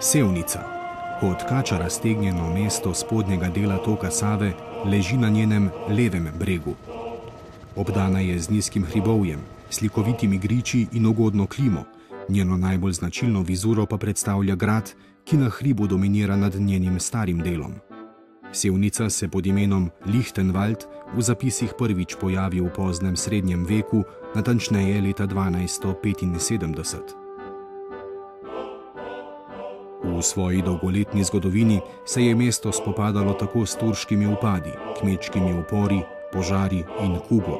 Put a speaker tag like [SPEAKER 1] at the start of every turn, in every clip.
[SPEAKER 1] Sevnica, kot kača raztegnjeno mesto spodnjega dela toka Save, leži na njenem levem bregu. Obdana je z nizkim hribovjem, slikovitimi griči in ugodno klimo, njeno najbolj značilno vizuro pa predstavlja grad, ki na hribu dominira nad njenim starim delom. Sevnica se pod imenom Lichtenwald v zapisih prvič pojavi v poznem srednjem veku, natančneje leta 1275. V svoji dolgoletni zgodovini se je mesto spopadalo tako s turškimi upadi, kmečkimi upori, požari in kugo.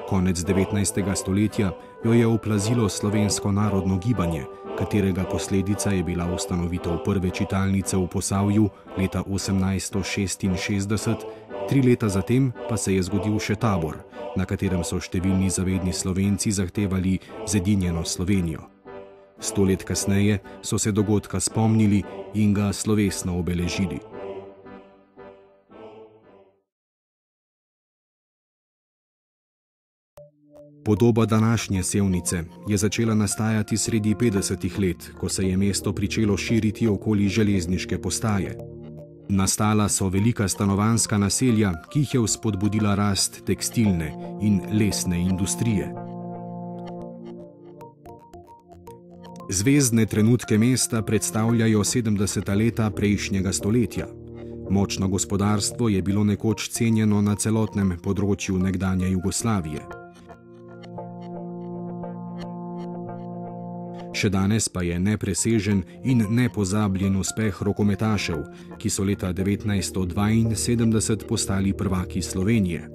[SPEAKER 1] Konec 19. stoletja jo je oplazilo slovensko narodno gibanje, katerega posledica je bila ustanovitev prve čitalnice v Posavju leta 1866, 3 leta zatem pa se je zgodil še tabor, na katerem so številni zavedni Slovenci zahtevali zedinjeno Slovenijo. 100 let kasneje so se dogodka spomnili in ga slovesno obeležili. Podoba današnje Sevnice je začela nastajati sredi 50. let, ko se je mesto pričelo širiti okoli železniške postaje. Nastala so velika stanovanjska naselja, ki jih je vzpodbudila rast tekstilne in lesne industrije. Zvezdne trenutke mesta predstavljajo 70. leta prejšnjega stoletja. Močno gospodarstvo je bilo nekoč cenjeno na celotnem področju nekdanje Jugoslavije. Še danes pa je nepresežen in nepozabljen uspeh rokometašev, ki so leta 1972 postali prvaki Slovenije.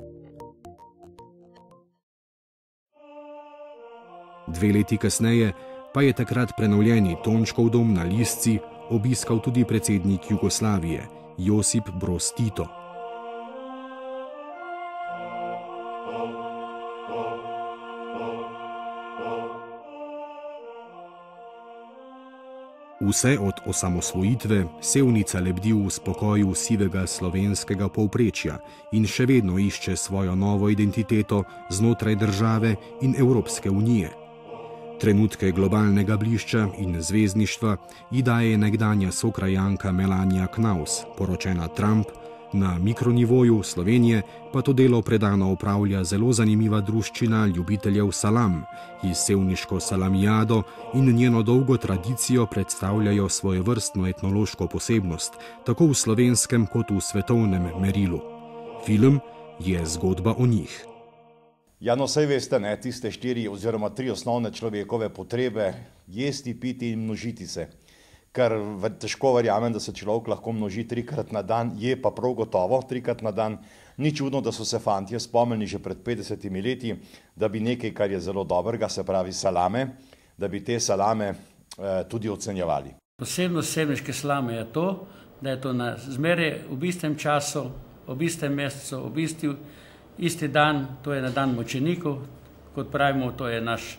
[SPEAKER 1] 2 leti kasneje pa je takrat prenovljeni Tončkov dom na Lisci obiskal tudi predsednik Jugoslavije, Josip Broz Tito. Vse od osamosvojitve Sevnica lebdi v spokoju sivega slovenskega povprečja in še vedno išče svojo novo identiteto znotraj države in Evropske unije. Trenutke globalnega blišča in zvezdništva ji daje nekdanja sokrajanka Melania Knaus, poročena Trump, na mikronivoju Slovenije pa to delo predano opravlja zelo zanimiva druščina ljubiteljev salam, ki sevniško salamijado in njeno dolgo tradicijo predstavljajo svojevrstno etnološko posebnost, tako v slovenskem kot v svetovnem merilu. Film je zgodba o njih.
[SPEAKER 2] Ja, no, saj veste, ne, tiste 4 oziroma 3 osnovne človekove potrebe, jesti, piti in množiti se. Ker težko verjamem, da se človek lahko množi 3-krat na dan, je pa prav gotovo 3-krat na dan. Ni čudno, da so se fantje spomnili že pred 50 leti, da bi nekaj, kar je zelo dobrega, se pravi salame, da bi te salame tudi ocenjevali.
[SPEAKER 3] Posebnost sevniške salame je to, da je to na zmeraj v istem času, v istem mesecu, v isti dan, to je na dan mučenikov, kot pravimo, to je naš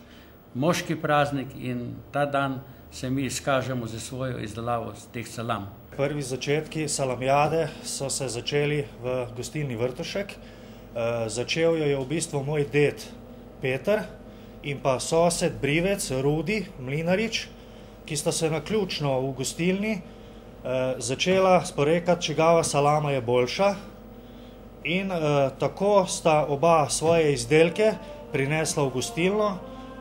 [SPEAKER 3] moški praznik in ta dan se mi izkažemo za svojo izdelavo teh salam.
[SPEAKER 4] Prvi začetki salamijade so se začeli v gostilni Vrtušek. Začel jo je v bistvu moj ded Peter in pa sosed Brivec Rudi Mlinarič, ki sta se naključno v gostilni začela sporekati, čigava salama je boljša. In tako sta oba svoje izdelke prinesla v gostilno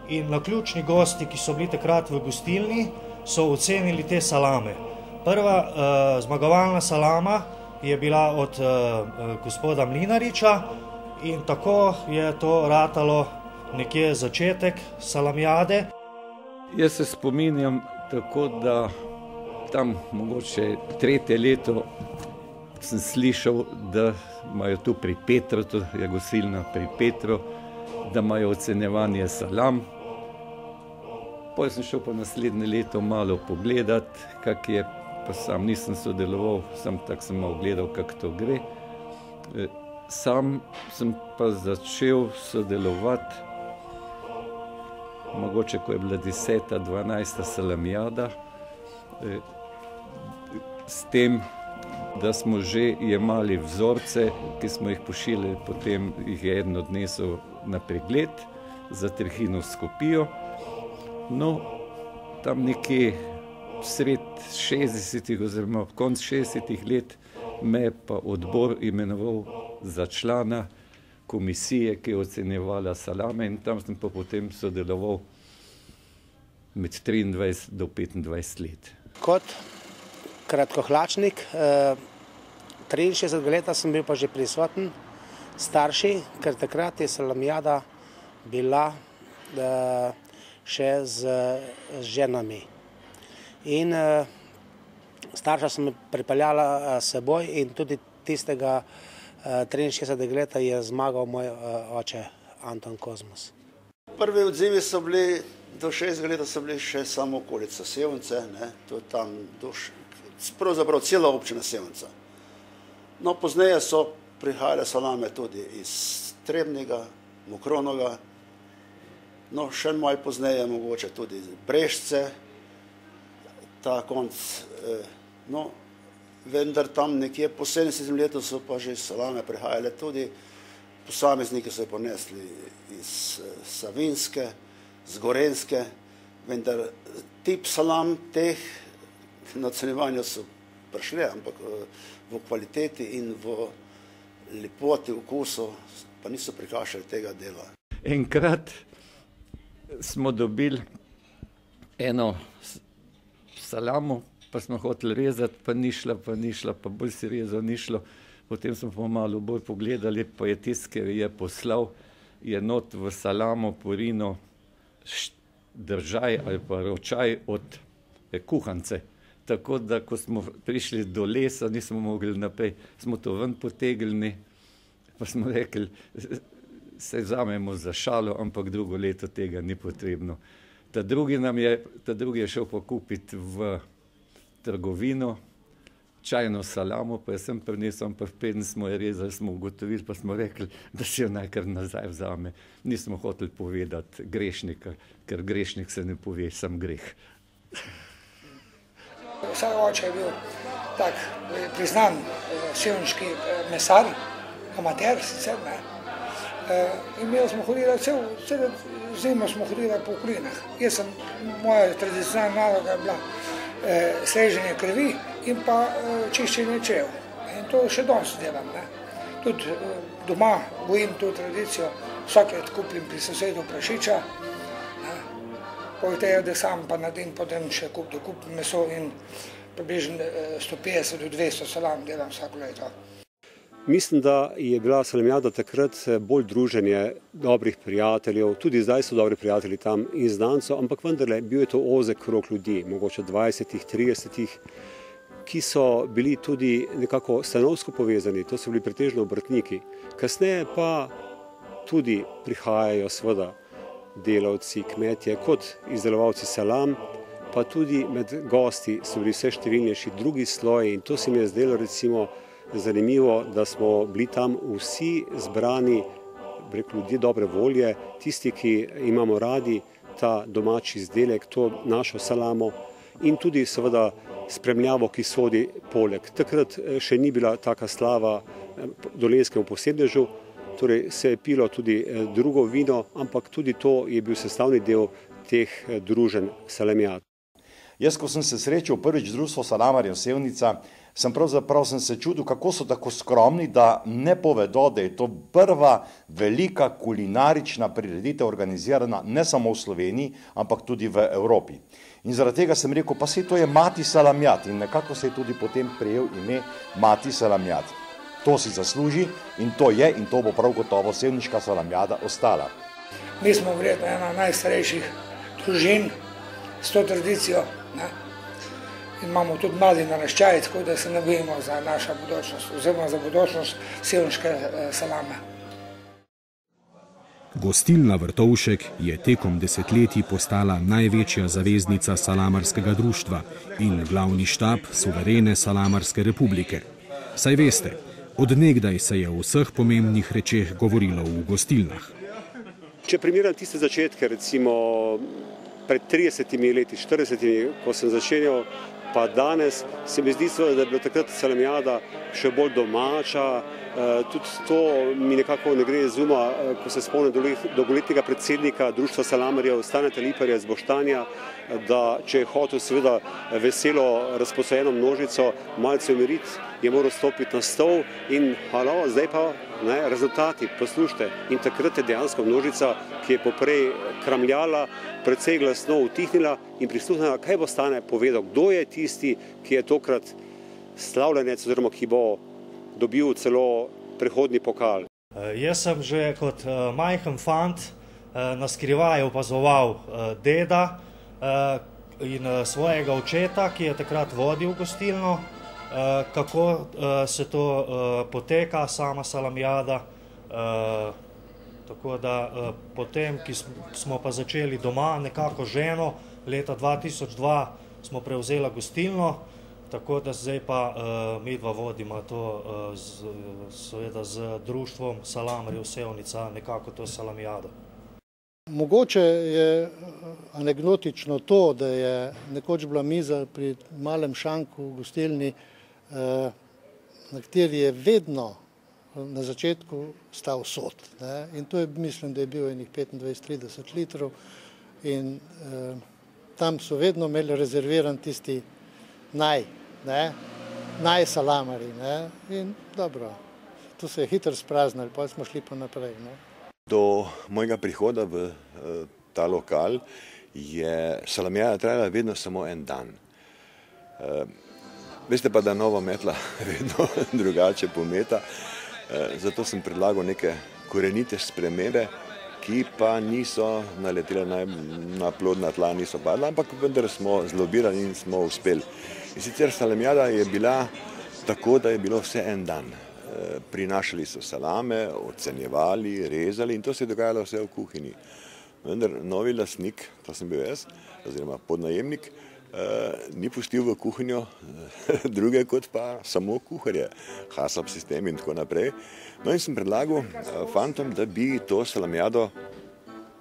[SPEAKER 4] in naključni gosti, ki so bili takrat v gostilni, so ocenili te salame. Prva zmagovalna salama je bila od gospoda Mlinariča in tako je to ratalo nekje začetek salamijade.
[SPEAKER 5] Jaz se spominjam tako, da tam mogoče 3. leto sem slišal, da imajo tu pri Petru, to je gostilna pri Petru, da imajo ocenjevanje salam. Potem sem šel pa naslednje leto malo pogledat, kak je, pa sam nisem sodeloval, sam tako sem malo gledal, kak to gre. Sam sem pa začel sodelovati, mogoče ko je bila 10., 12. salamijada, s tem, da smo že jemali vzorce, ki smo jih pošiljali, potem jih je eden odnesel na pregled za trichinoskopijo. No, tam nekje sred 60-ih oziroma konc 60-ih let me je pa odbor imenoval za člana komisije, ki je ocenjevala salame, in tam sem pa potem sodeloval med 23 do 25 let.
[SPEAKER 6] Kot kratkohlačnik, 63 leta sem bil pa že prisoten, starši, ker takrat je salamijada bila še z ženami. In starša sem me pripeljala s seboj in tudi tistega 63 leta je zmagal moj oče Anton Kozmus.
[SPEAKER 7] Prvi odzivi so bili, do 60 leta so bili še samo okolica Sevnice, to je tam, pravzaprav cela občina Sevnica. No, pozneje so prihajale salame tudi iz Trebnjega, Mokronoga, no, še malo pozneje mogoče tudi iz Brežice, ta konc, no, vendar tam nekje po 70 letu so pa že salame prihajale tudi, posamezniki so jih ponesli iz Savinjske, z Gorenjske, vendar tip salam teh nacenjevanj so prišli, ampak v kvaliteti in v lepoti okusu pa niso prikašali tega dela.
[SPEAKER 5] Enkrat smo dobili eno salamo, pa smo hoteli rezati, pa ni šla, pa bolj si rezal, ni šlo. Potem smo pa malo bolj pogledali, pa je tisti, ki je poslal, je not v salamo porino držaj ali pa ročaj od kuhance. Tako da, ko smo prišli do lesa, nismo mogli naprej, smo to ven potegnili, pa smo rekli, se vzamemo za šalo, ampak drugo leto tega ni potrebno. Ta drugi je šel pa kupiti v trgovino čajno salamo, pa jaz sem prinesel, ampak preden smo jo rezali, smo ugotovili, pa smo rekli, da si jo najkar nazaj vzame. Nismo hoteli povedati grešnika, ker grešnik se ne pove, sam greh.
[SPEAKER 8] Vsaj oče je bil tak priznan sevniški mesar, amater sicer, imeli smo hodili, celo zimo smo hodili po okrinah. Moja tradicionalna naloga je bila streženje krvi in pa čiščenje čev. In to še danes delam. Tudi doma gojim to tradicijo, vsakrat kupim pri sosedu prašiča, povitejo, da sam pa naredim potem še dokupim meso in približno 150 do 200 salam delam vsako leto.
[SPEAKER 9] Mislim, da je bila salamijada takrat bolj druženje dobrih prijateljev, tudi zdaj so dobri prijatelji tam in znancev, ampak vendarle bil je to ozek krog ljudi, mogoče 20, 30, ki so bili tudi nekako stanovsko povezani, to so bili pretežno obrtniki. Kasneje pa tudi prihajajo seveda delavci, kmetje, kot izdelovalci salam, pa tudi med gosti so bili vse številnejši drugi sloji in to se mi je zdelo recimo zanimivo, da smo bili tam vsi zbrani, ljudje dobre volje, tisti, ki imamo radi ta domači izdelek, to našo salamo in tudi seveda spremljavo, ki sodi poleg. Takrat še ni bila taka slava dolenjskemu posedežu, torej se je pilo tudi drugo vino, ampak tudi to je bil sestavni del teh druženj salamijad.
[SPEAKER 2] Jaz, ko sem se srečal prvič z društvom salamarjev Sevnica, pravzaprav sem se čudil, kako so tako skromni, da ne povedo, da je to prva velika kulinarična prireditev organizirana ne samo v Sloveniji, ampak tudi v Evropi. In zaradi tega sem rekel, pa saj to je Mati salamijad in nekako se je tudi potem prejel ime Mati salamijad. To si zasluži in to je in to bo prav gotovo sevniška salamijada ostala.
[SPEAKER 8] Mi smo verjetno ena najstarejših družin s to tradicijo. Imamo tudi mladi naraščaji, tako da se ne bojimo za našo budućnost, oziroma za budućnost sevniške salame.
[SPEAKER 1] Gostilna Vrtovšek je tekom desetletij postala največja zaveznica salamarskega društva in glavni štab suverene salamarske republike. Saj veste, od nekdaj se je o vseh pomembnih rečeh govorilo v gostilnah.
[SPEAKER 9] Če primeram tiste začetke, recimo pred 30 leti, 40, ko sem začenjal Pa danes se mi zdi, da je bila takrat salamijada še bolj domača. Tudi to mi nekako ne gre iz uma, ko se spomnim dolgoletnega predsednika Društva salamarjev Staneta Liparja iz Boštanja, da če je hotel seveda veselo razposajeno množico malce umiriti, je moral stopiti na stol in halo, zdaj pa rezultati, poslušajte. In takrat je dejansko množica, ki je poprej kramljala, precej glasno utihnila in prisluhnila, kaj bo Stane povedal, kdo je tisti, ki je tokrat slavljenec oziroma ki bo dobil celo prehodni pokal.
[SPEAKER 4] Jaz sem že kot majhen fant na skrivaj opazoval deda in svojega očeta, ki je takrat vodil gostilno, kako se to poteka, sama salamijada. Tako da potem, ki smo pa začeli doma nekako ženo, leta 2002 smo prevzela gostilno, tako da zdaj pa midva vodimo to seveda z društvom salamarjev Sevnica, nekako to salamijado.
[SPEAKER 10] Mogoče je anekdotično to, da je nekoč bila miza pri malem šanku v gostilni, na kateri je vedno na začetku stal sod. In to je, mislim, da je bil enih 25-30 litrov in tam so vedno imeli rezerviran tisti naj salamari. In dobro, to se je hitro spraznili, pa smo šli pa naprej.
[SPEAKER 11] Do mojega prihoda v ta lokal je salamijada trajala vedno samo en dan. Veste pa, da nova metla vedno drugače pometa, zato sem predlagal neke korenite spremembe, ki pa niso naletele na plodna tla, niso padla, ampak vendar smo zlobirali in smo uspeli. In sicer salamijada je bila tako, da je bilo vse en dan. Prinašali so salame, ocenjevali, rezali in to se je dogajalo vse v kuhinji. Vendar novi lastnik, to sem bil jaz, oziroma podnajemnik, ni pustil v kuhinjo druge kot pa samo kuharje, HACCP sistem in tako naprej. No in sem predlagal fantom, da bi to salamijado,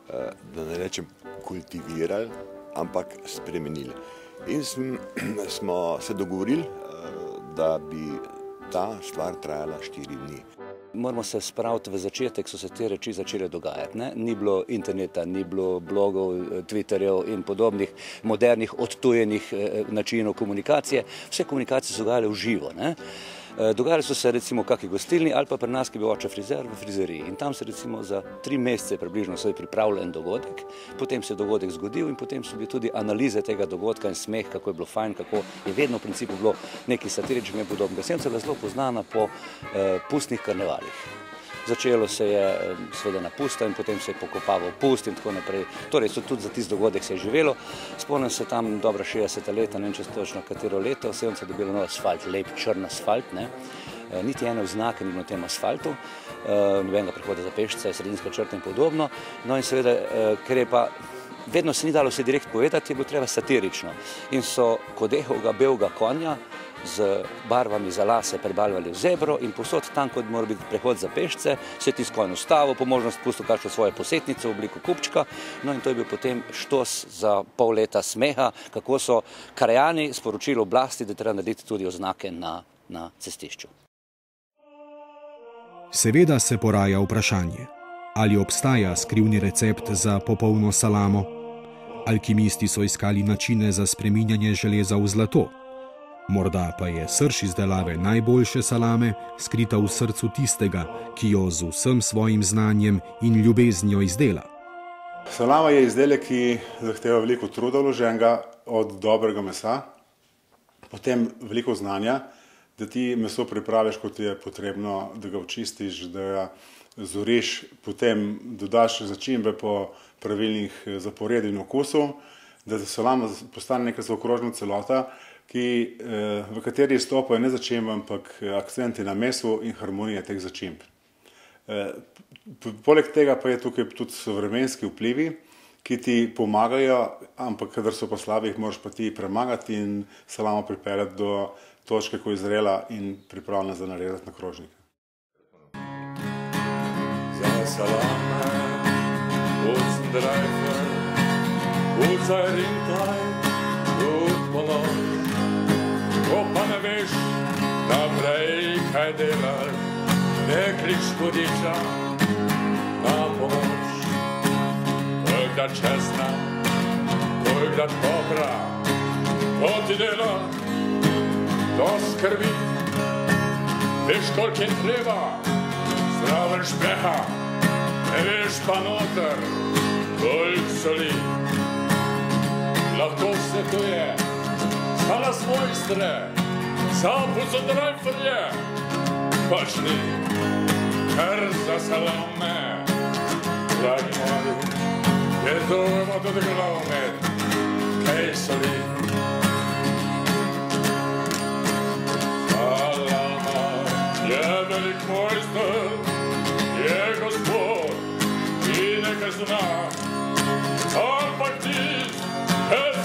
[SPEAKER 11] da ne rečem kultivirali, ampak spremenili. In smo se dogovorili, da bi ta stvar trajala 4 dni.
[SPEAKER 12] Moramo se spraviti v začetek, so se te reči začele dogajati. Ni bilo interneta, ni bilo blogov, Twitterjev in podobnih modernih, odtujenih načinov komunikacije. Vse komunikacije so dogajale v živo. Dogajali so se recimo v kakšni gostilni ali pa pri nas, ki je bil oče frizer v frizeriji. In tam se recimo za 3 mesece približno se je pripravljal en dogodek, potem se je dogodek zgodil in potem so bili tudi analize tega dogodka in smeh, kako je bilo fajn, kako je vedno v principu bilo nekaj satiričnega in podobnega. Sevnica je bila zelo poznana po pustnih karnevalih. Začelo se je seveda na pusta in potem se je pokopaval pust in tako naprej. Torej so tudi za tisti dogodek se je živelo. Spomnim se tam dobra 60 leta, ne vem čez točno katero leto, Sevnica je dobila nov asfalt, lep črn asfalt, niti ene oznake ni bilo na tem asfaltu, nobenega prehoda za pešce, sredinska črta in podobno. No in seveda, ker je pa vedno se ni dalo vse direkt povedati, je bilo treba satirično. In so kodehovega belega konja z barvami za lase prebarvali v zebro in posod tam, kot mora biti prehod za pešce, se je tisti konj ustavil, po možnosti pustil kakšno svojo posetnico v obliku kupčka. No in to je bil potem štos za pol leta smeha, kako so krajani sporočili oblasti, da treba narediti tudi oznake na cestišču.
[SPEAKER 1] Seveda se poraja vprašanje, ali obstaja skrivni recept za popolno salamo. Alkimisti so iskali načine za spreminjanje železa v zlato. Morda pa je srž izdelave najboljše salame skrita v srcu tistega, ki jo z vsem svojim znanjem in ljubeznijo izdela.
[SPEAKER 13] Salama je izdelek, ki zahteva veliko truda vloženega od dobrega mesa, potem veliko znanja, da ti meso pripraviš, kot je potrebno, da ga očistiš, da ga zoriš, potem dodaš začimbe po pravilnih zaporedih in okusu, da salama postane neka zaokrožna celota, v kateri izstopajo ne začimbe, ampak akcenti na mesu in harmonija teh začimb. Poleg tega pa je tukaj tudi vremenski vplivi, ki ti pomagajo, ampak kadar so pa slabi, jih moraš pa ti premagati in salamo pripeljati do točke, ko je zrela in pripravljena za narezati na krožnik.
[SPEAKER 14] Za salame, Otzendreifer, Otzerintaj, Otpolon, ne veš naprej, kaj delaš, ne klič hudiča na pomoč. Kolikrat česna, kolikrat popra, to ti dela, to skrbi. Veš, koliko je treba, zraven špeha, ne veš pa noter, koliko soli. Lahko vse to je, za nas mojstre, za pucodrajferje, pač ni, kar za salame. Dragi moji, je to ima tudi glavne, kaj soli. Salama je velik mojster, je gospod i nekaj zna, ampak ti,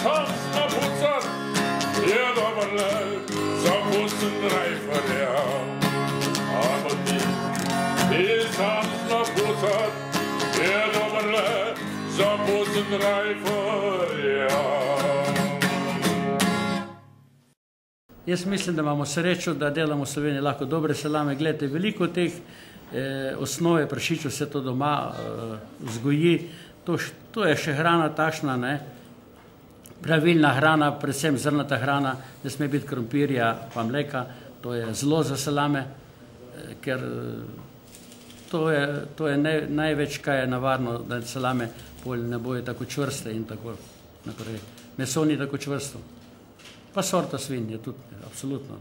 [SPEAKER 14] sam zna pucat, je dober le za pucodrajferja. Ampak ti sam zna pucat, je dober le za pucodrajferja.
[SPEAKER 3] Jaz mislim, da imamo srečo, da delamo v Sloveniji lahko dobre salame. Gledajte, veliko teh osnove prašičev se to doma vzgoji. To je še hrana takšna, ne? Pravilna hrana, predvsem zrnata hrana, ne sme biti krompirja pa mleka. To je zelo za salame, ker to je največ, kaj je navarno, da salame ne bojo tako čvrste in tako naprej. Meso ni tako čvrsto. Pa sorta svin je tudi, absolutno.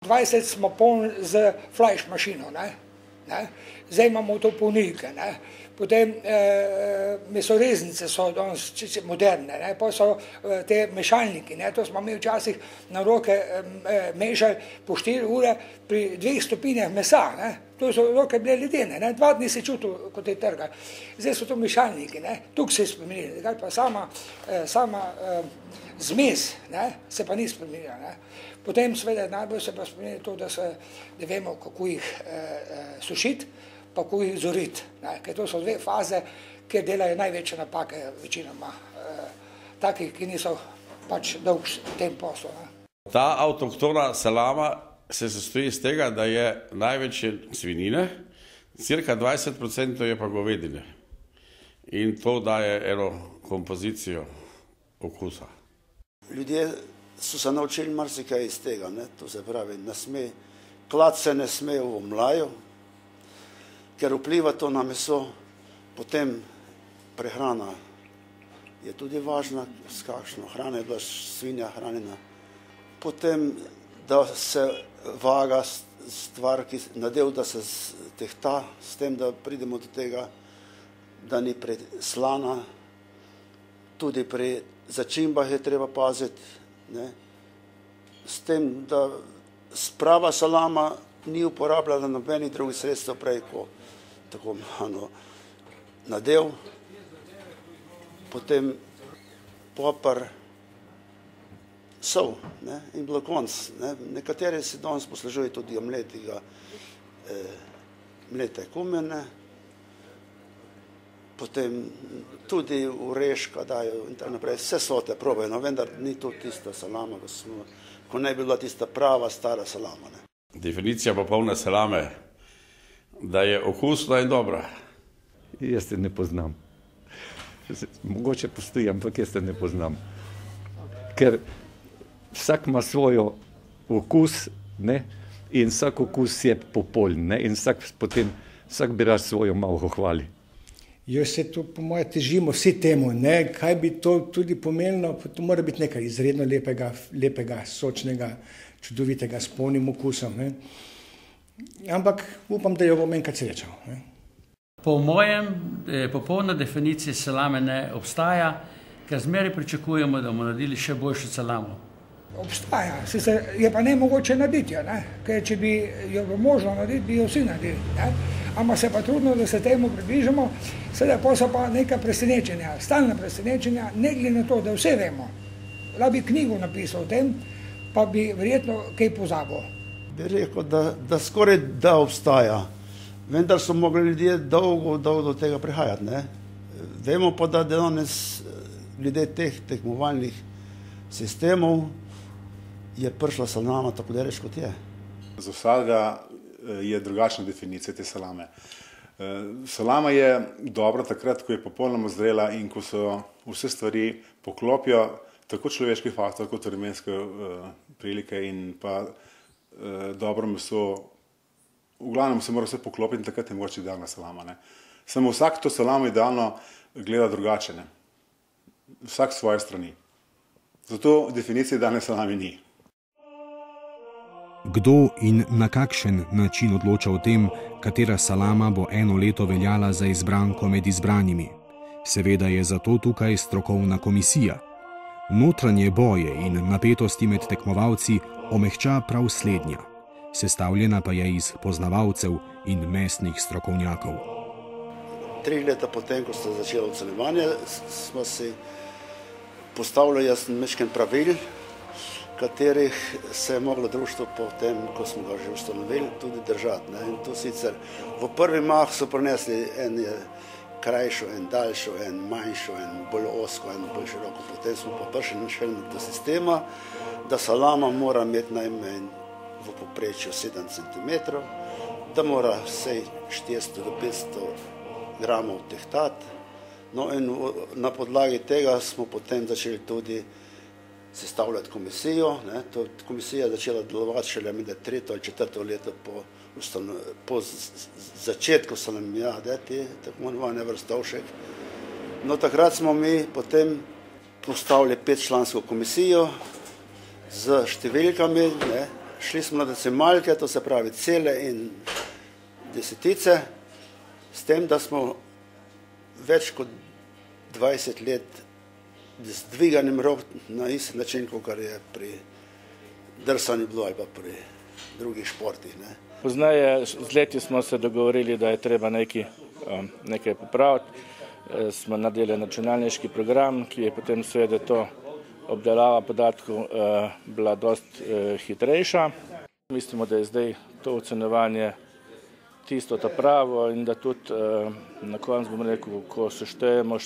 [SPEAKER 8] 20 smo polni z flash mašino, zdaj imamo to polnilke. Potem mesoreznice so danes moderne, pa so te mešalniki, to smo mi včasih na roke mešali po 4 ure pri 2 stopinjah mesa. To so roke bile ledene, 2 dni se čutil, kot je trgal. Zdaj so to mešalniki, tukaj se je spremenili, pa sama zmes se pa ni spremenila. Potem seveda najbolj se pa spremenili to, da vemo, kako jih sušiti, pa kako jih zoriti. Ker to so 2 faze, kjer delajo največje napake večinoma takih, ki niso pač dolg v tem poslu.
[SPEAKER 15] Ta avtohtona salama se sestoji iz tega, da je največje svinjine, cirka 20% je pa govedine. In to daje eno kompozicijo okusa.
[SPEAKER 7] Ljudje so se naučili marsikaj iz tega, to se pravi, klad se ne sme v mlaju, ker vpliva to na meso, potem prehrana je tudi važna, s kakšno hrano je bila svinja hranjena, potem da se vaga stvar, nadev, da se tehta, s tem, da pridemo do tega, da ni preslana, tudi pri začimbah je treba paziti, s tem, da sprava salama ni uporabljala nobenih drugih sredstev prej, ko tako nadev, potem popar, sol in bilo konc. Nekateri se danes poslužujejo tudi mlete kumene, potem tudi oreška dajo in tako naprej. Vse sote probajo, vendar ni to tista salama, ko ne bi bila tista prava stara salama.
[SPEAKER 15] Definicija popolne salame, da je okusna in dobra.
[SPEAKER 5] Jaz se ne poznam. Mogoče postoji, ampak jaz se ne poznam. Ker vsak ima svoj okus, in vsak okus je popoln, in vsak bi rad svojo malo hvali.
[SPEAKER 16] Jo se to, po moje, težimo vsi temu, kaj bi to tudi pomenilo, to mora biti nekaj izredno lepega, sočnega, čudovitega, s polnim okusom. Ampak upam, da jo bom enkrat srečal.
[SPEAKER 3] Po mojem, popolna definicija salame ne obstaja, ker zmeraj pričakujemo, da bomo naredili še boljšo salamo.
[SPEAKER 8] Obstaja, sicer je pa ne mogoče narediti, ker če bi jo možno narediti, bi jo vsi naredili. Ampak se pa trudno, da se temu približamo, sedaj pa so pa neka presenečenja, stalna presenečenja, ne glede na to, da vse vemo. Da bi knjigo napisal o tem, pa bi verjetno kaj pozabil.
[SPEAKER 7] Bi rekel, da skoraj da obstaja, vendar so mogli ljudje dolgo do tega prihajati. Vemo pa, da danes glede teh tekmovalnih sistemov je prišla salama tako reč, kot je.
[SPEAKER 13] Za vsakega je drugačna definicija te salame. Salama je dobra takrat, ko je popolnoma zrela in ko so vse stvari poklopijo, tako človeški faktor kot vremenske prilike in pa dobro meso. V glavnem se mora vse poklopiti in takrat je mogoče idealna salama. Ne? Samo vsak to salamo idealno gleda drugače. Ne? Vsak s svoje strani. Zato definicije idealne salame ni.
[SPEAKER 1] Kdo in na kakšen način odloča o tem, katera salama bo eno leto veljala za izbranko med izbranimi? Seveda je zato tukaj strokovna komisija. Notranje boje in napetosti med tekmovalci omehča prav slednja. Sestavljena pa je iz poznavalcev in mesnih strokovnjakov.
[SPEAKER 7] 3 leta potem, ko ste začeli ocenjevanje, smo si postavili nekaj pravil, katerih se je moglo društvo potem, ko smo ga že ustanovili, tudi držati. Ne? In to sicer v prvi mah so prinesli en krajšo, en daljšo, en manjšo, en bolj osko, en bolj široko. Potem smo pa prišli do sistema, da salama mora imeti najmanj v povprečju 7 cm, da mora vsej 400 do 500 gramov tehtati. No in na podlagi tega smo potem začeli tudi sestavljati komisijo. Komisija je začela delovati šele 3. ali 4. leto po začetku salamijade, tako imenovane Vrstovšek. No takrat smo mi potem postavili 5-člansko komisijo z številkami, šli smo na decimalke, to se pravi cele in desetice, s tem, da smo več kot 20 let z dviganjem rok na isti način, kot je pri drsanju bilo ali pa pri drugih športih.
[SPEAKER 17] Poznaje z leti smo se dogovorili, da je treba nekaj popraviti. Smo naredili računalniški program, ki je potem seveda to obdelava podatkov bila dosti hitrejša. Mislimo, da je zdaj to ocenjevanje tisto ta pravo in da tudi na koncu bomo rekel, ko seštejemo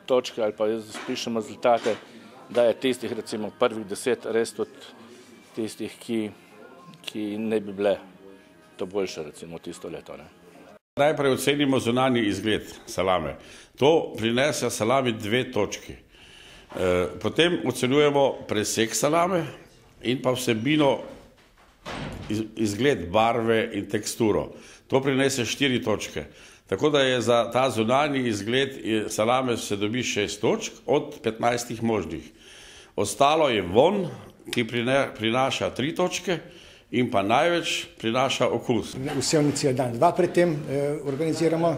[SPEAKER 17] točke ali pa zapišemo rezultate, da je tistih recimo prvih 10 res tudi tistih, ki ne bi bile to boljše recimo tisto leto.
[SPEAKER 15] Najprej ocenimo zunanji izgled salame. To prinese salami 2 točki. Potem ocenjujemo presek salame in pa vsebino, izgled, barve in teksturo. To prinese 4 točke. Tako da je za ta zunanji izgled salame se dobi 6 točk od 15 možnih. Ostalo je vonj, ki prinaša 3 točke in pa največ prinaša okus.
[SPEAKER 16] V Sevnici je dan 2 pred tem organiziramo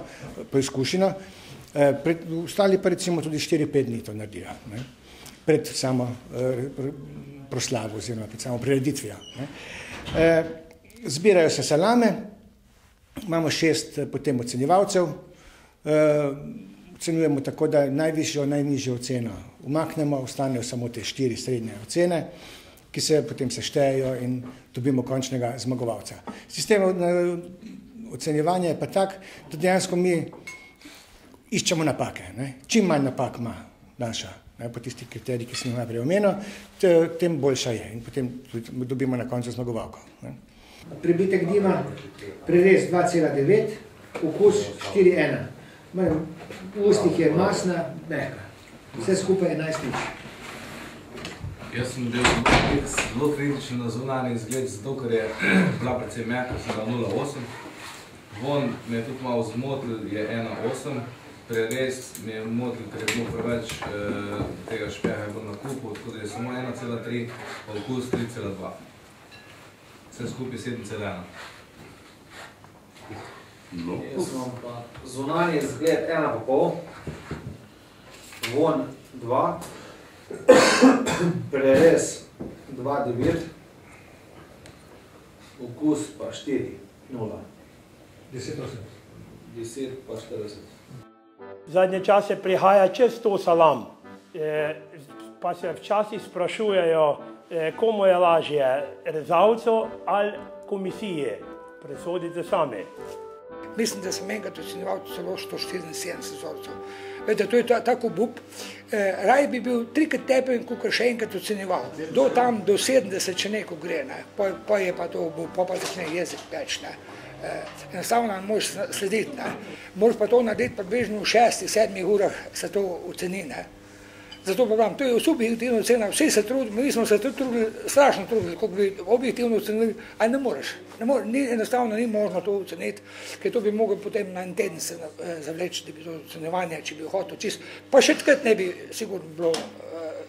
[SPEAKER 16] poizkušeno. Ostali pa recimo tudi 4-5 dni to naredijo, pred samo proslavo oziroma pred samo prireditvijo. Zbirajo se salame, imamo 6 potem ocenjevalcev, ocenjujemo tako, da najvišjo, najnižjo oceno umaknemo, ostanejo samo te 4 srednje ocene, ki se potem seštejejo in dobimo končnega zmagovalca. Sistem ocenjevanja je pa tak, da dejansko mi iščemo napake. Čim manj napak ima naša, po tistih kriterijih, ki sem jih najprej omenil, tem boljša je in potem dobimo na koncu zmagovalko. Pribitek dima, prerez 2,9, okus 4,1. V ustih je masna, mehka. Vse skupaj 11 nič.
[SPEAKER 18] Jaz sem bil zelo kritičen na zunanji izgled, zato ker je bila precej mehka, sem dal 0,8. Vonj me je tudi malo zmotil, je 1,8. Prerez me je motil, ker je bilo preveč tega špeha je bilo na kupu, tako da je samo 1,3, okus 3,2. Vse skupaj 7,1.
[SPEAKER 19] Jaz imam pa zunanji izgled 1,5, vonj 2, prerez 2,9, okus pa 4, 0. 10 pa 40.
[SPEAKER 20] Zadnje čase prihaja čez 100 salam, pa se včasih sprašujejo, komu je lažje, rezalcu ali komisiji. Presodite sami.
[SPEAKER 8] Mislim, da sem enkrat ocenjeval celo 174 vzorcev. Vete, to je tako obup. Raj bi bil 3-krat tepen, kot še enkrat ocenjeval. Do 70, če neko gre, ne. Pa je pa to obup, pa začne jezik peč, ne. Enostavno ne moreš slediti, ne. Moraš pa to narediti približno v 6-7 urah se to oceni, ne. Zato pa pravim, to je subjektivna ocena, vsi se trudimo, mi smo se trudili, strašno trudili, kako bi objektivno ocenili, a ne moreš. Enostavno ni možno to oceniti, ker to bi mogel potem na en teden se zavleči, da bi to ocenjevanje, če bi hotel čisto, pa še takrat ne bi sigurno bilo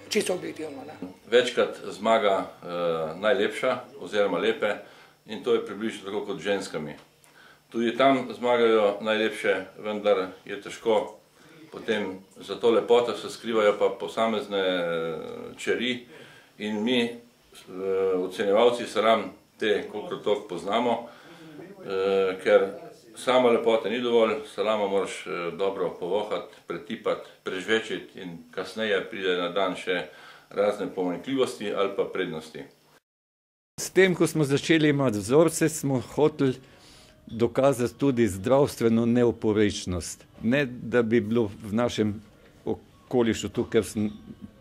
[SPEAKER 8] čisto objektivno.
[SPEAKER 21] Večkrat zmaga najlepša oziroma lepe in to je približno tako kot ženskami. Tudi tam zmagajo najlepše, vendar je težko. Potem za to lepoto se skrivajo pa posamezne čeri in mi, ocenjevalci salam, te kolikor toliko poznamo, ker sama lepota ni dovolj, salama moraš dobro povohati, pretipati, prežvečiti in kasneje pride na dan še razne pomanjkljivosti ali pa prednosti.
[SPEAKER 5] S tem, ko smo začeli imeti vzorce, smo hoteli dokazati tudi zdravstveno neoporečnost. Ne, da bi bilo v našem okolišu tu, ker sem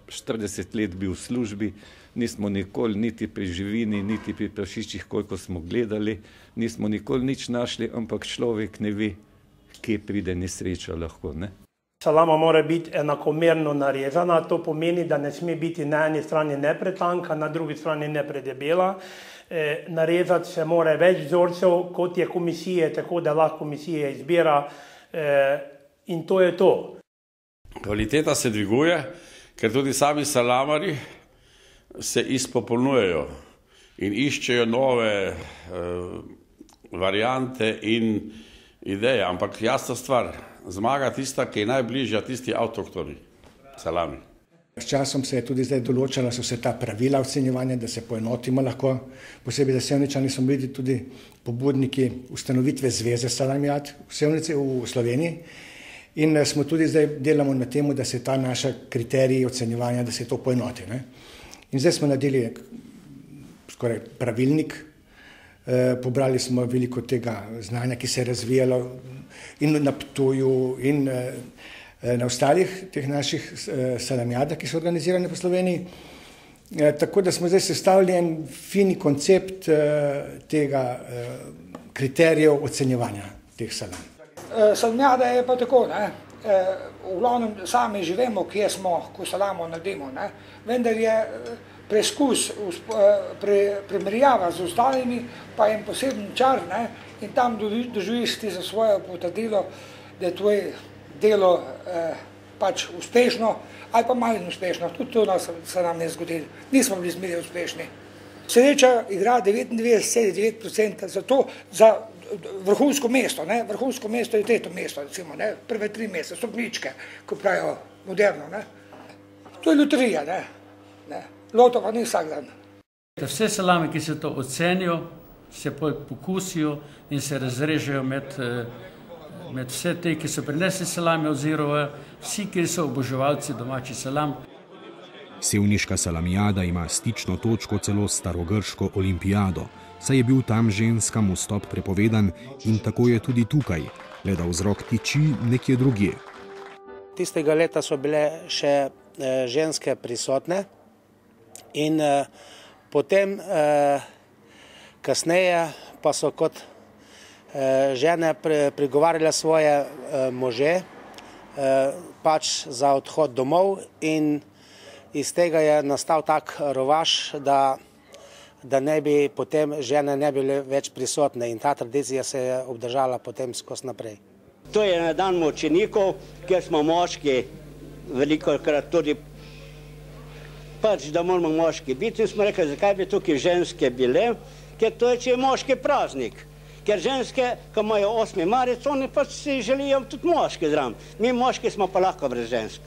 [SPEAKER 5] 40 let bil v službi, nismo nikoli niti pri živini, niti pri prašičih, koliko smo gledali, nismo nikoli nič našli, ampak človek ne ve, kje pride nesreča lahko, ne?
[SPEAKER 20] Salama mora biti enakomerno narezana, to pomeni, da ne sme biti na eni strani ne pretanka, na drugi strani ne predebela. Narezati se mora več vzorcev, kot je komisije, tako da lahko komisija izbira in to je to.
[SPEAKER 15] Kvaliteta se dviguje, ker tudi sami salamari se izpopolnjujejo in iščejo nove variante in ideje, ampak jasna stvar, zmaga tista, ki je najbližja tisti avtohtoni salami.
[SPEAKER 16] S časom se je tudi zdaj določala so se ta pravila ocenjevanja, da se poenotimo lahko, posebej da Sevničani smo bili tudi pobudniki ustanovitve Zveze salamijad v Sloveniji in smo tudi zdaj delamo na temu, da se ta naša kriteriji ocenjevanja, da se to poenoti, ne. In zdaj smo naredili skoraj pravilnik, pobrali smo veliko tega znanja, ki se je razvijalo in na Ptuju in na ostalih teh naših salamijadah, ki so organizirane po Sloveniji. Tako da smo zdaj sestavili en fini koncept tega kriterijev ocenjevanja teh salam.
[SPEAKER 8] Salamijada je pa tako, ne. V glavnem sami že vemo, kje smo, ko salamo naredimo, ne. Vendar je preskus, primerjava z ostalimi, pa en poseben čar, ne. In tam doživiš ti za svoje potrdilo, da je tvoj delo pač uspešno ali pa manj uspešno. Tudi to se nam ne zgodi. Nismo bili zmeraj uspešni. Sreča igra 99,9% za vrhunsko mesto, ne. Vrhunsko mesto je 3. mesto, recimo, ne. Prve 3 mesta, stopničke, ko pravijo moderno, ne. To je loterija, ne. Loto pa ni vsak dan.
[SPEAKER 3] Vse salame, ki se to ocenijo, se pokusijo in se razrežejo med vse te, ki so prinesli salame oziroma vsi, ki so oboževalci domači salam.
[SPEAKER 1] Sevniška salamijada ima stično točko celo s starogrško olimpijado, saj je bil tam ženskam vstop prepovedan in tako je tudi tukaj, le da vzrok tiči nekje drugje.
[SPEAKER 6] Tistega leta so bile še ženske prisotne in potem kasneje pa so kot žene prigovarjale svoje može pač za odhod domov in iz tega je nastal tak rovaš, da ne bi potem žene ne bile več prisotne in ta tradicija se je obdržala potem skozi naprej.
[SPEAKER 22] To je na dan mučenikov, kjer smo moški velikokrat tudi pač, da moramo moški biti. In smo rekli, zakaj bi tukaj ženske bile, ker to je, če je moški praznik. Ker ženske, ko imajo 8. marec, oni pa si želijo tudi moški zraven. Mi moški smo pa lahko brez žensk.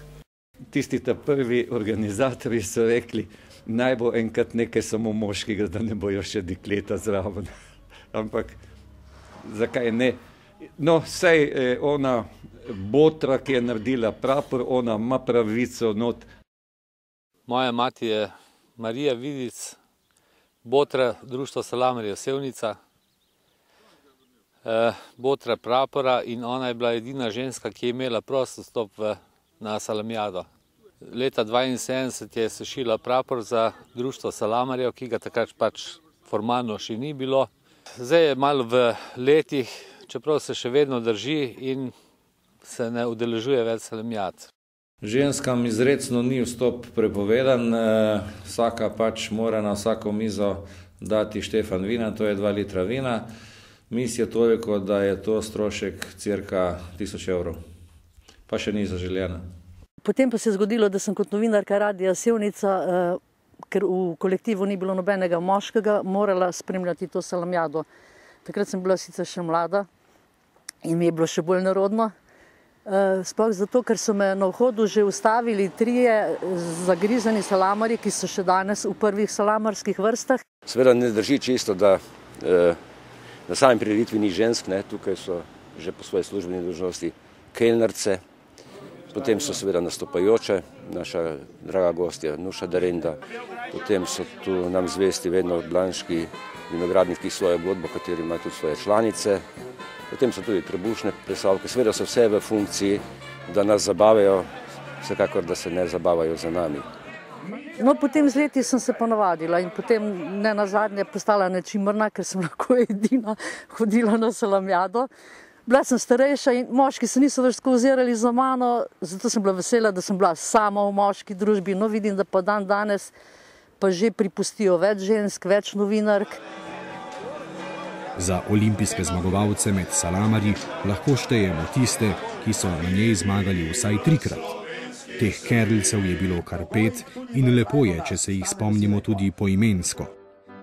[SPEAKER 5] Tisti ta prvi organizatorji so rekli, naj bo enkrat nekaj samo moškega, da ne bojo še dekleta zraven. Ampak zakaj ne? No, saj ona Botra, ki je naredila prapor, ona ima pravico not.
[SPEAKER 23] Moja mati je Marija Vidic, Botra, Društvo salamarjev Sevnica. botra prapora in ona je bila edina ženska, ki je imela prost vstop na salamijado. Leta 1972 je sešila prapor za društvo salamarjev, ki ga takrat pač formalno še ni bilo. Zdaj je malo v letih, čeprav se še vedno drži in se ne udeležuje več salamijad.
[SPEAKER 2] Ženskam izrecno ni vstop prepovedan, vsaka pač mora na vsako mizo dati štefan vina, to je 2 litra vina. Mis je toliko, da je to strošek cirka 1000 evrov, pa še ni zaželjena.
[SPEAKER 4] Potem pa se je zgodilo, da sem kot novinarka Radia Sevnica, ker v kolektivu ni bilo nobenega moškega, morala spremljati to salamijado. Takrat sem bila sicer še mlada in mi je bilo še bolj nerodno. Sploh zato, ker so me na vhodu že ustavili 3 zagrizani salamarji, ki so še danes v prvih salamarskih vrstah.
[SPEAKER 9] Seveda ne drži čisto, da na samem prireditvi ni žensk, tukaj so že po svoji službeni dolžnosti kelnerce, potem so seveda nastopajoče, naša draga gostja Nuša Darenda, potem so tu nam zvesti vedno blanški vinogradniki svojo godbo, kateri ima tudi svoje članice, potem so tudi trebušne plesalke, seveda so vse v funkciji, da nas zabavajo, vsekakor da se ne zabavajo za nami.
[SPEAKER 4] No, potem z leti sem se ponavadila in potem ne nazadnje postala nečimrna, ker sem lahko edina hodila na salamijado. Bila sem starejša in moški se niso več tako ozirali za mano, zato sem bila vesela, da sem bila sama v moški družbi. No, vidim, da pa dan danes pa že pripustijo več žensk, več novinark.
[SPEAKER 1] Za olimpijske zmagovalce med salamarji lahko štejemo tiste, ki so na njej zmagali vsaj 3-krat. Teh kerlcev je bilo kar 5 in lepo je, če se jih spomnimo tudi poimensko.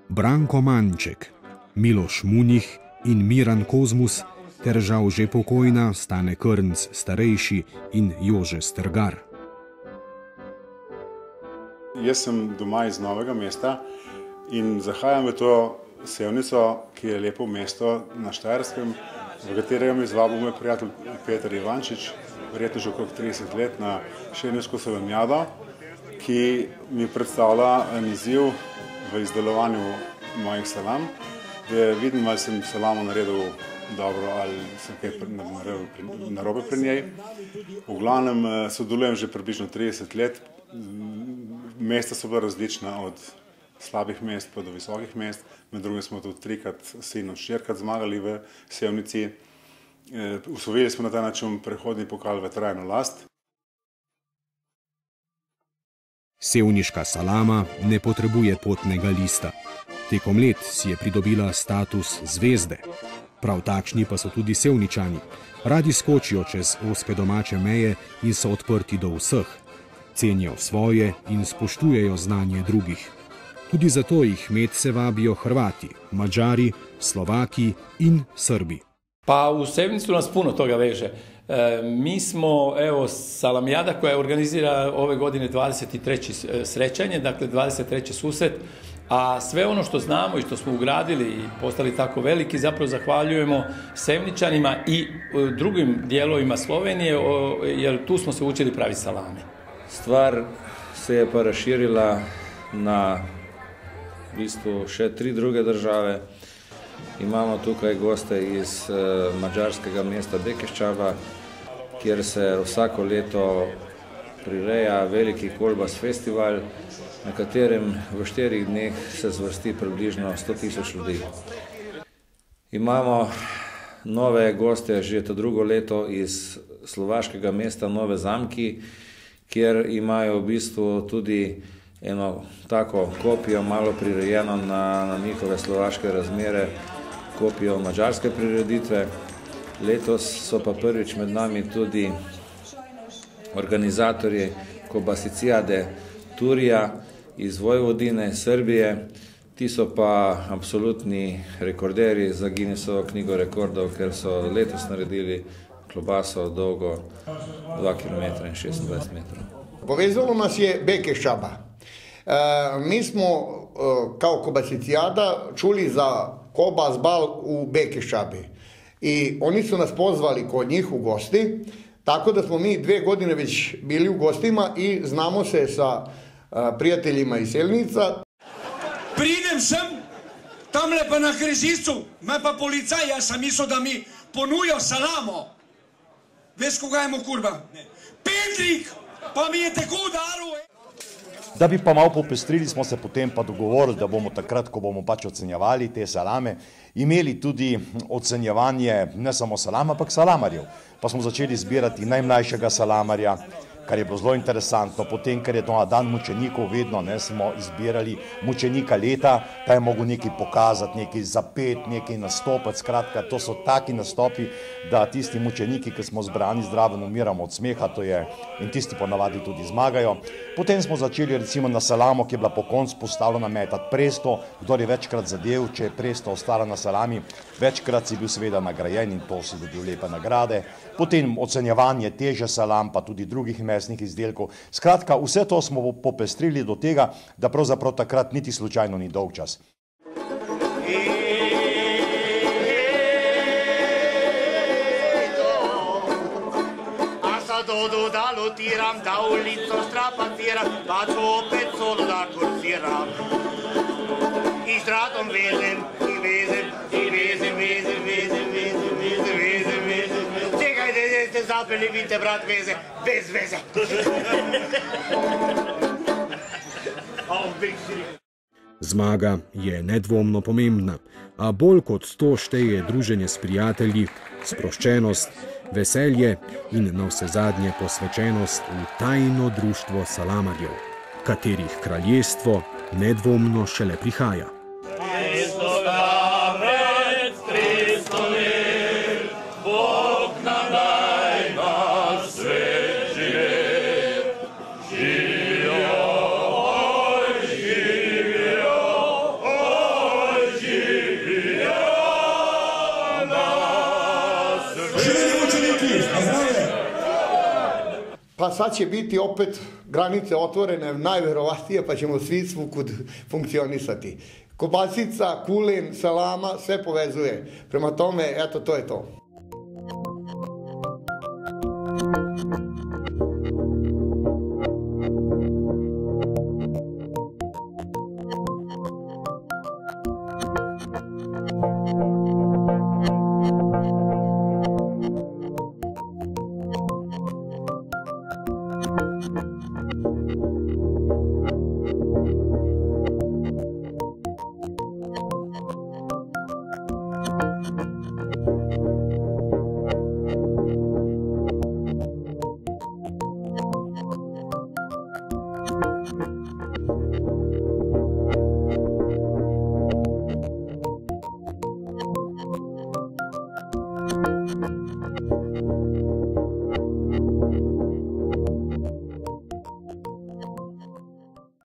[SPEAKER 1] Branko Manček, Miloš Munih in Miran Kozmus ter žal že pokojna Stane Krnc starejši in Jože Strgar.
[SPEAKER 13] Jaz sem doma iz Novega mesta in zahajam v to Sevnico, ki je lepo mesto na Štajerskem, v katerega me izvabil moj prijatelj Peter Ivančič, verjetno že okrog 30 let na Šenjevsko salamijado, ki mi predstavlja en izziv v izdelovanju mojih salam, da vidim, ali sem salamo naredil dobro ali sem kaj naredil narobe pri njej. V glavnem sodelujem že približno 30 let, mesta so bila različna od slabih mest pa do visokih mest, med drugim smo tudi 3-krat sin in 4-krat zmagali v Sevnici. Osvojili smo na ta način prehodni pokal v trajno last.
[SPEAKER 1] Sevniška salama ne potrebuje potnega lista. Tekom let si je pridobila status zvezde. Prav takšni pa so tudi Sevničani. Radi skočijo čez ozke domače meje in so odprti do vseh. Cenijo svoje in spoštujejo znanje drugih. Tudi zato jih medse vabijo Hrvati, Mađari, Slovaki in Srbi.
[SPEAKER 24] Pa u Sevnicu nas puno toga veže. Mi smo, evo, salamijada koja organizira ove godine 23. srećanje, dakle 23. susret, a sve ono što znamo i što smo ugradili i postali tako veliki, zapravo zahvaljujemo Sevničanima i drugim dijelovima Slovenije, jer tu smo se učili praviti salame.
[SPEAKER 2] Stvar se je pa razširila na v bistvu še 3 druge države. Imamo tukaj goste iz madžarskega mesta Bekeščaba, kjer se vsako leto prireja veliki kolbas festival, na katerem v 4 dneh se zvrsti približno 100 000 ljudi. Imamo nove goste že to drugo leto iz slovaškega mesta Nove Zamki, kjer imajo v bistvu tudi eno tako kopijo, malo prirejeno na njihove slovaške razmere, kopijo madžarske prireditve. Letos so pa prvič med nami tudi organizatorji Kobasicijade Turija iz Vojvodine, Srbije. Ti so pa absolutni rekorderji za Guinnessovo knjigo rekordov, ker so letos naredili klobaso dolgo 2 km in 26 metrov.
[SPEAKER 25] Povezalo nas je Bekeščaba. Mi smo kao Kobasicijada čuli za Kobas bal u Bekeščabi i oni su nas pozvali kod njih u gosti, tako da smo mi 2 godine već bili u gostima i znamo se sa prijateljima iz Selnica.
[SPEAKER 26] Pridem sem
[SPEAKER 7] Tamle pa na križišču, me pa policaj, jaz sem mislil, da mi ponujo salamo. Veš, koga je mu kurba? Petrik, pa mi je tako udaril.
[SPEAKER 10] Da bi pa malo popestrili, smo se potem pa dogovorili, da bomo takrat, ko bomo pač ocenjevali te salame, imeli tudi ocenjevanje ne samo salam, ampak salamarjev. Pa smo začeli zbirati najmlajšega salamarja, kar je bilo zelo interesantno. Potem, ker je to na dan mučenikov, vedno smo izbirali mučenika leta, ta je mogel nekaj pokazati, nekaj zapet, nekaj nastopati. Skratka, to so taki nastopi, da tisti mučeniki, ki smo zbrani zdravo, umiramo od smeha, to je, in tisti ponavadi tudi zmagajo. Potem smo začeli recimo na salamo, ki je bila po koncu postavljena metati presto, kdor je večkrat zadev, če je presto ostala na salami, večkrat si bil seveda nagrajen in to si dobil lepe nagrade. Potem ocenjevanje teže salam, pa tudi drugih mesnih izdelkov. Skratka, vse to smo popestrili do tega, da pravzaprav takrat niti slučajno ni dolg čas.
[SPEAKER 11] Da lotiram, da ulico strapaciram, pa opet solo da kursiram. I stratom vezem, i vezem, i vezem, vezem, vezem, vezem, vezem, vezem, vezem. Čekaj, da ste zapeli, vidite, brat, veze, bez veze.
[SPEAKER 1] Zmaga je nedvomno pomembna, a bolj kot to šteje druženje s prijatelji, sproščenost, veselje in navsezadnje posvečenost v tajno društvo salamarjev, katerih kraljestvo nedvomno šele prihaja.
[SPEAKER 25] Pa sad će biti opet granice otvorene, najverovatnije, pa ćemo svi svud funkcionisati. Kobasica, kulen, salama, sve povezuje. Prema tome, eto, to je to.